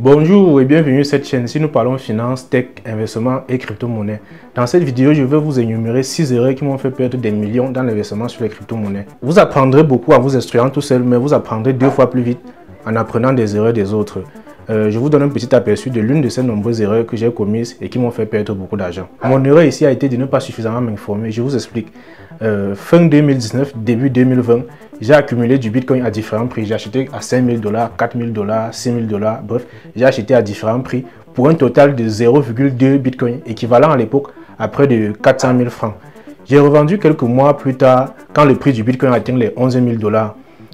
Bonjour et bienvenue sur cette chaîne si nous parlons finance, tech, investissement et crypto-monnaies. Dans cette vidéo, je vais vous énumérer 6 erreurs qui m'ont fait perdre des millions dans l'investissement sur les crypto-monnaies. Vous apprendrez beaucoup en vous instruisant tout seul, mais vous apprendrez 2 fois plus vite en apprenant des erreurs des autres. Je vous donne un petit aperçu de l'une de ces nombreuses erreurs que j'ai commises et qui m'ont fait perdre beaucoup d'argent. Mon erreur ici a été de ne pas suffisamment m'informer. Je vous explique. Fin 2019, début 2020, j'ai accumulé du Bitcoin à différents prix. J'ai acheté à 5 000 $, 4 000 $, 6 000 $, bref, j'ai acheté à différents prix pour un total de 0,2 Bitcoin, équivalent à l'époque à près de 400 000 francs. J'ai revendu quelques mois plus tard quand le prix du Bitcoin atteint les 11 000 $,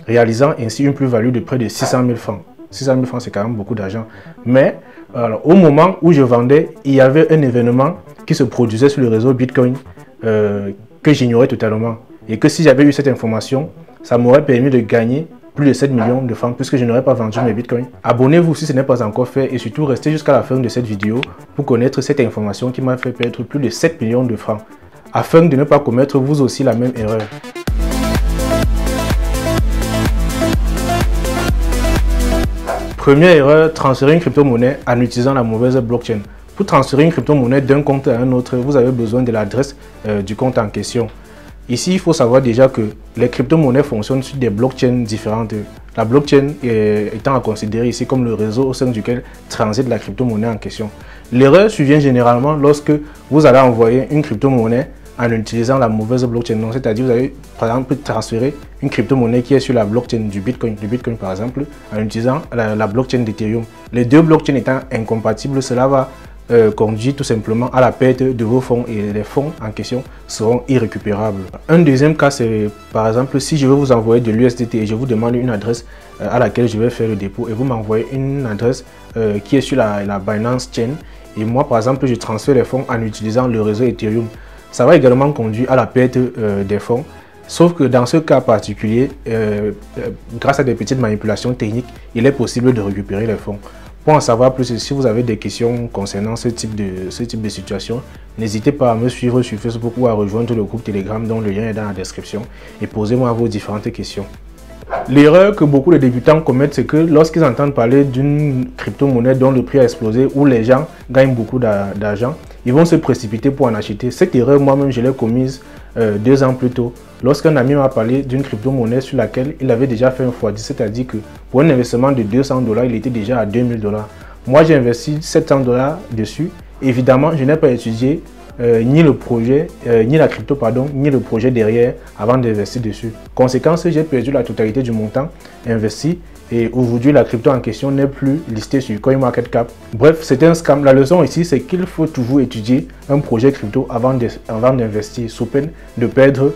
réalisant ainsi une plus-value de près de 600 000 francs. 600 000 francs, c'est quand même beaucoup d'argent. Mais alors, au moment où je vendais, il y avait un événement qui se produisait sur le réseau Bitcoin que j'ignorais totalement. Et que si j'avais eu cette information, ça m'aurait permis de gagner plus de 7 millions de francs puisque je n'aurais pas vendu mes bitcoins. Abonnez-vous si ce n'est pas encore fait et surtout restez jusqu'à la fin de cette vidéo pour connaître cette information qui m'a fait perdre plus de 7 millions de francs afin de ne pas commettre vous aussi la même erreur. Première erreur, transférer une crypto-monnaie en utilisant la mauvaise blockchain. Pour transférer une crypto-monnaie d'un compte à un autre, vous avez besoin de l'adresse du compte en question. Ici, il faut savoir déjà que les crypto-monnaies fonctionnent sur des blockchains différentes. La blockchain étant à considérer ici comme le réseau au sein duquel transite la crypto-monnaie en question. L'erreur survient généralement lorsque vous allez envoyer une crypto-monnaie en utilisant la mauvaise blockchain. C'est-à-dire vous allez par exemple transférer une crypto-monnaie qui est sur la blockchain du Bitcoin par exemple, en utilisant la blockchain d'Ethereum. Les deux blockchains étant incompatibles, cela va conduire tout simplement à la perte de vos fonds et les fonds en question seront irrécupérables. Un deuxième cas, c'est par exemple si je veux vous envoyer de l'USDT et je vous demande une adresse à laquelle je vais faire le dépôt et vous m'envoyez une adresse qui est sur la Binance Chain et moi par exemple je transfère les fonds en utilisant le réseau Ethereum. Ça va également conduire à la perte des fonds. Sauf que dans ce cas particulier, grâce à des petites manipulations techniques, il est possible de récupérer les fonds. Pour en savoir plus, si vous avez des questions concernant ce type de situation, n'hésitez pas à me suivre sur Facebook ou à rejoindre le groupe Telegram dont le lien est dans la description et posez-moi vos différentes questions. L'erreur que beaucoup de débutants commettent, c'est que lorsqu'ils entendent parler d'une crypto-monnaie dont le prix a explosé, où les gens gagnent beaucoup d'argent, ils vont se précipiter pour en acheter. Cette erreur, moi-même, je l'ai commise 2 ans plus tôt. Lorsqu'un ami m'a parlé d'une crypto-monnaie sur laquelle il avait déjà fait un x10, c'est-à-dire que pour un investissement de 200 $, il était déjà à 2000 $. Moi, j'ai investi 700 $ dessus. Évidemment, je n'ai pas étudié ni le projet, ni la crypto, pardon, ni le projet derrière avant d'investir dessus. Conséquence, j'ai perdu la totalité du montant investi et aujourd'hui la crypto en question n'est plus listée sur CoinMarketCap. Bref, c'est un scam. La leçon ici, c'est qu'il faut toujours étudier un projet crypto avant d'investir sous peine de perdre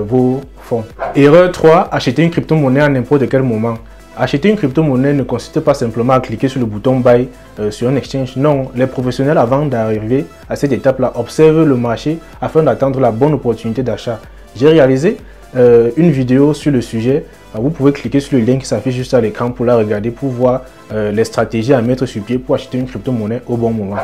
vos fonds. Erreur 3, acheter une crypto-monnaie à n'importe quel moment. Acheter une crypto-monnaie ne consiste pas simplement à cliquer sur le bouton Buy sur un exchange. Non, les professionnels avant d'arriver à cette étape-là observent le marché afin d'attendre la bonne opportunité d'achat. J'ai réalisé une vidéo sur le sujet. Vous pouvez cliquer sur le lien qui s'affiche juste à l'écran pour la regarder, pour voir les stratégies à mettre sur pied pour acheter une crypto-monnaie au bon moment.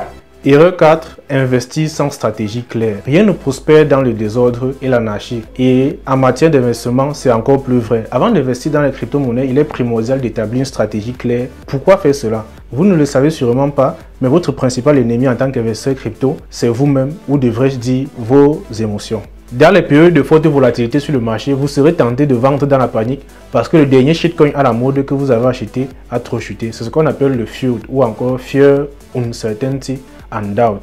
Erreur 4, investir sans stratégie claire. Rien ne prospère dans le désordre et l'anarchie. Et en matière d'investissement, c'est encore plus vrai. Avant d'investir dans les crypto-monnaies, il est primordial d'établir une stratégie claire. Pourquoi faire cela? Vous ne le savez sûrement pas, mais votre principal ennemi en tant qu'investisseur crypto, c'est vous-même, ou devrais-je dire vos émotions. Dans les périodes de forte volatilité sur le marché, vous serez tenté de vendre dans la panique parce que le dernier shitcoin à la mode que vous avez acheté a trop chuté. C'est ce qu'on appelle le FUD ou encore Fear, Uncertainty and Doubt.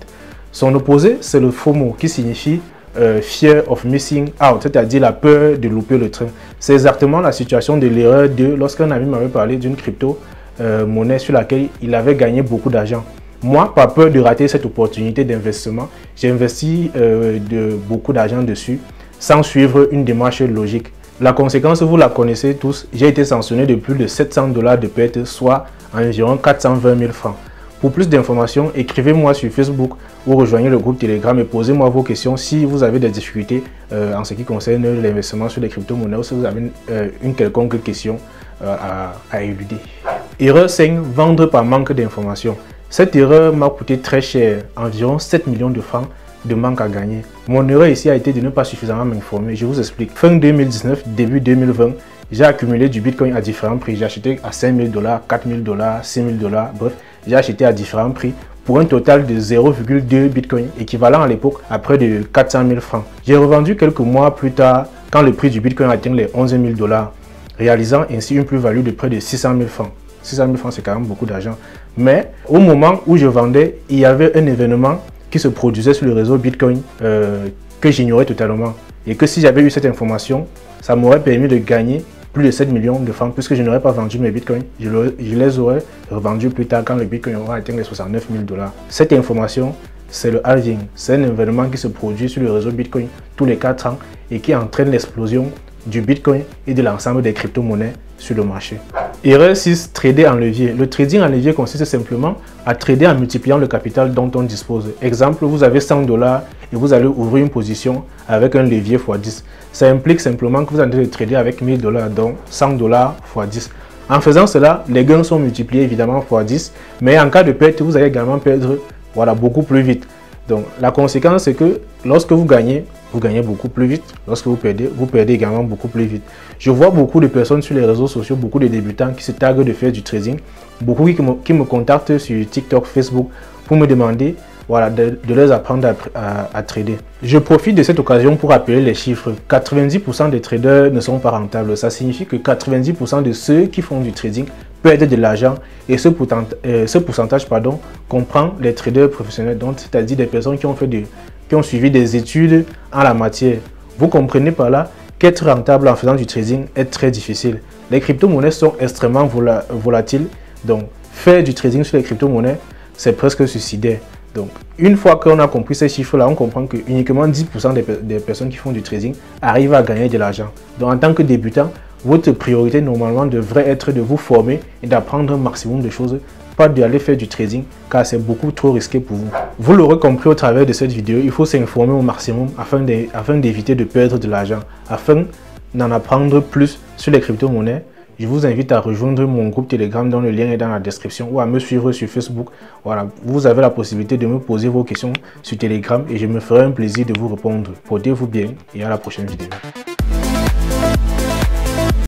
Son opposé, c'est le FOMO qui signifie Fear of Missing Out, c'est-à-dire la peur de louper le train. C'est exactement la situation de l'erreur 2 lorsqu'un ami m'avait parlé d'une crypto-monnaie sur laquelle il avait gagné beaucoup d'argent. Moi, pas peur de rater cette opportunité d'investissement, j'ai investi beaucoup d'argent dessus sans suivre une démarche logique. La conséquence, vous la connaissez tous, j'ai été sanctionné de plus de 700 $ de perte, soit environ 420 000 francs. Pour plus d'informations, écrivez-moi sur Facebook ou rejoignez le groupe Telegram et posez-moi vos questions si vous avez des difficultés en ce qui concerne l'investissement sur les crypto-monnaies ou si vous avez une quelconque question à éluder. Erreur 5, vendre par manque d'informations. Cette erreur m'a coûté très cher, environ 7 millions de francs de manque à gagner. Mon erreur ici a été de ne pas suffisamment m'informer. Je vous explique. Fin 2019, début 2020, j'ai accumulé du Bitcoin à différents prix. J'ai acheté à 5 000 $, 4 000 $, 6 000 $. Bref, j'ai acheté à différents prix pour un total de 0,2 Bitcoin, équivalent à l'époque à près de 400 000 francs. J'ai revendu quelques mois plus tard quand le prix du Bitcoin atteint les 11 000 $, réalisant ainsi une plus-value de près de 600 000 francs. 600 000 francs, c'est quand même beaucoup d'argent. Mais au moment où je vendais, il y avait un événement qui se produisait sur le réseau Bitcoin que j'ignorais totalement. Et que si j'avais eu cette information, ça m'aurait permis de gagner plus de 7 millions de francs puisque je n'aurais pas vendu mes bitcoins. Je les aurais revendus plus tard quand le bitcoin aura atteint les 69 000 $. Cette information, c'est le halving. C'est un événement qui se produit sur le réseau Bitcoin tous les 4 ans et qui entraîne l'explosion du Bitcoin et de l'ensemble des crypto-monnaies sur le marché. Erreur 6, trader en levier. Le trading en levier consiste simplement à trader en multipliant le capital dont on dispose. Exemple, vous avez 100 $ et vous allez ouvrir une position avec un levier x10. Ça implique simplement que vous allez trader avec 1000 $, donc 100 $ x10. En faisant cela, les gains sont multipliés évidemment x10, mais en cas de perte, vous allez également perdre beaucoup plus vite. Donc la conséquence, c'est que lorsque vous gagnez beaucoup plus vite. Lorsque vous perdez également beaucoup plus vite. Je vois beaucoup de personnes sur les réseaux sociaux, beaucoup de débutants qui se taguent de faire du trading. Beaucoup qui me contactent sur TikTok, Facebook pour me demander de les apprendre à trader. Je profite de cette occasion pour appeler les chiffres. 90% des traders ne sont pas rentables. Ça signifie que 90% de ceux qui font du trading perdent de l'argent et ce pourcentage comprend les traders professionnels, donc c'est-à-dire des personnes qui ont suivi des études en la matière. Vous comprenez par là qu'être rentable en faisant du trading est très difficile. Les crypto-monnaies sont extrêmement volatiles, donc faire du trading sur les crypto-monnaies, c'est presque suicidaire. Donc, une fois qu'on a compris ces chiffres-là, on comprend que uniquement 10% des personnes qui font du trading arrivent à gagner de l'argent. Donc, en tant que débutant, votre priorité normalement devrait être de vous former et d'apprendre un maximum de choses, pas d'aller faire du trading car c'est beaucoup trop risqué pour vous. Vous l'aurez compris au travers de cette vidéo, il faut s'informer au maximum afin d'éviter de perdre de l'argent, afin d'en apprendre plus sur les crypto-monnaies. Je vous invite à rejoindre mon groupe Telegram dont le lien est dans la description ou à me suivre sur Facebook. Voilà, vous avez la possibilité de me poser vos questions sur Telegram et je me ferai un plaisir de vous répondre. Portez-vous bien et à la prochaine vidéo.